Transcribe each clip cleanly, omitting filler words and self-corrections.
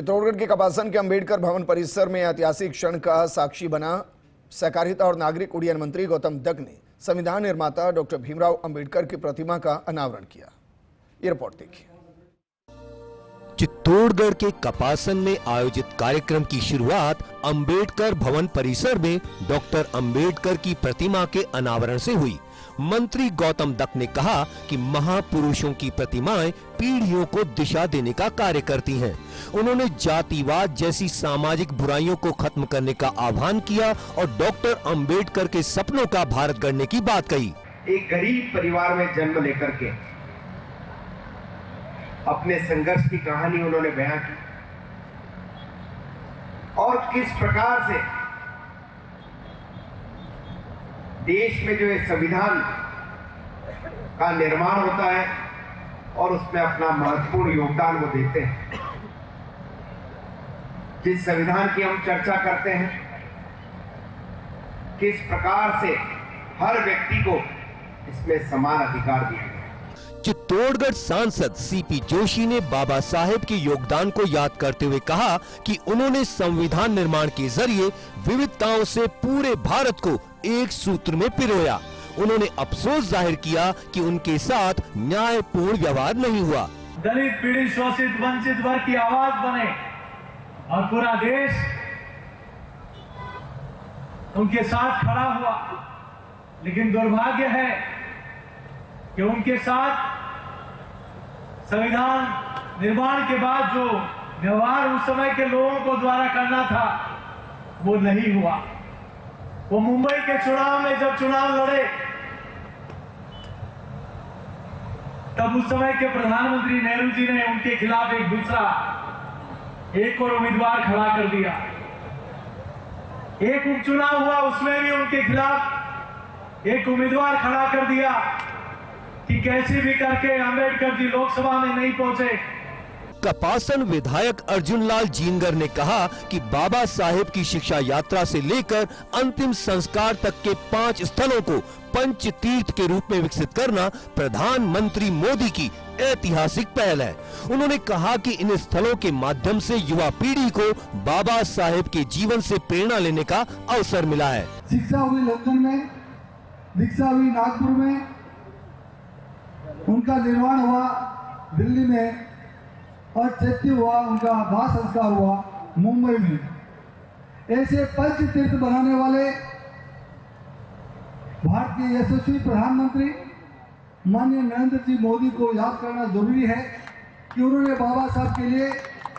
चित्तौड़गढ़ के कपासन के अंबेडकर भवन परिसर में ऐतिहासिक क्षण का साक्षी बना सहकारिता और नागरिक उड्डयन मंत्री गौतम दत्त ने संविधान निर्माता डॉक्टर भीमराव अंबेडकर की प्रतिमा का अनावरण किया। ये रिपोर्ट देखिए। चित्तौड़गढ़ के कपासन में आयोजित कार्यक्रम की शुरुआत अंबेडकर भवन परिसर में डॉक्टर अंबेडकर की प्रतिमा के अनावरण से हुई। मंत्री गौतम दत्त ने कहा कि महापुरुषों की प्रतिमाएं पीढ़ियों को दिशा देने का कार्य करती हैं। उन्होंने जातिवाद जैसी सामाजिक बुराइयों को खत्म करने का आह्वान किया और डॉक्टर अंबेडकर के सपनों का भारत गढ़ने की बात कही। एक गरीब परिवार में जन्म लेकर के अपने संघर्ष की कहानी उन्होंने बयां की और किस प्रकार से देश में जो एक संविधान का निर्माण होता है और उसमें अपना महत्वपूर्ण योगदान वो देते हैं। जिस संविधान की हम चर्चा करते हैं, किस प्रकार से हर व्यक्ति को इसमें समान अधिकार दिया गया। चित्तौड़गढ़ सांसद सीपी जोशी ने बाबा साहेब के योगदान को याद करते हुए कहा कि उन्होंने संविधान निर्माण के जरिए विविधताओं से पूरे भारत को एक सूत्र में पिरोया। उन्होंने अफसोस जाहिर किया कि उनके साथ न्यायपूर्ण व्यवहार नहीं हुआ। दलित, पीड़ित, शोषित, वंचित वर्ग की आवाज बने और पूरा देश उनके साथ खड़ा हुआ, लेकिन दुर्भाग्य है कि उनके साथ संविधान निर्माण के बाद जो व्यवहार उस समय के लोगों को द्वारा करना था वो नहीं हुआ। वो मुंबई के चुनाव में जब चुनाव लड़े तब उस समय के प्रधानमंत्री नेहरू जी ने उनके खिलाफ एक और उम्मीदवार खड़ा कर दिया। एक उपचुनाव हुआ, उसमें भी उनके खिलाफ एक उम्मीदवार खड़ा कर दिया कि कैसे भी करके अंबेडकर जी लोकसभा में नहीं पहुंचे। कपासन विधायक अर्जुन लाल जीनगर ने कहा कि बाबा साहेब की शिक्षा यात्रा से लेकर अंतिम संस्कार तक के 5 स्थलों को पंच तीर्थ के रूप में विकसित करना प्रधानमंत्री मोदी की ऐतिहासिक पहल है। उन्होंने कहा कि इन स्थलों के माध्यम से युवा पीढ़ी को बाबा साहेब के जीवन से प्रेरणा लेने का अवसर मिला है। शिक्षा हुई लंदन में, दीक्षा हुई नागपुर में, उनका निर्माण हुआ दिल्ली में और चैत्य हुआ, उनका दाह संस्कार हुआ मुंबई में। ऐसे पंच तीर्थ बनाने वाले भारत के यशस्वी प्रधानमंत्री माननीय नरेंद्र जी मोदी को याद करना जरूरी है कि उन्होंने बाबा साहब के लिए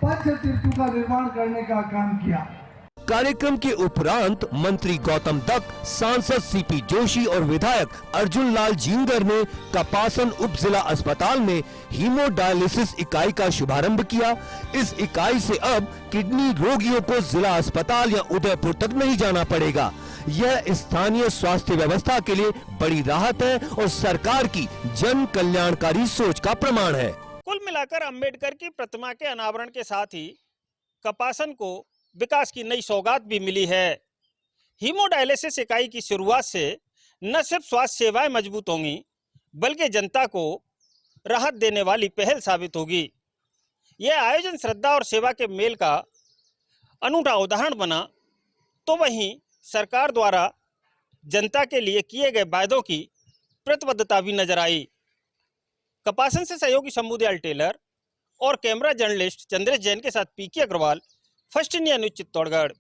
पंच तीर्थों का निर्माण करने का काम किया। कार्यक्रम के उपरांत मंत्री गौतम दत्त, सांसद सीपी जोशी और विधायक अर्जुन लाल जीनगर ने कपासन उप जिला अस्पताल में हीमोडायलिसिस इकाई का शुभारंभ किया। इस इकाई से अब किडनी रोगियों को जिला अस्पताल या उदयपुर तक नहीं जाना पड़ेगा। यह स्थानीय स्वास्थ्य व्यवस्था के लिए बड़ी राहत है और सरकार की जन कल्याणकारी सोच का प्रमाण है। कुल मिलाकर अंबेडकर की प्रतिमा के अनावरण के साथ ही कपासन को विकास की नई सौगात भी मिली है। हीमोडायलिसिस इकाई की शुरुआत से न सिर्फ स्वास्थ्य सेवाएं मजबूत होंगी, बल्कि जनता को राहत देने वाली पहल साबित होगी। यह आयोजन श्रद्धा और सेवा के मेल का अनूठा उदाहरण बना, तो वहीं सरकार द्वारा जनता के लिए किए गए वायदों की प्रतिबद्धता भी नजर आई। कपासन से सहयोगी शंभू दयाल टेलर और कैमरा जर्नलिस्ट चंद्रेश जैन के साथ PK Agarwal, First India News Chittorgarh.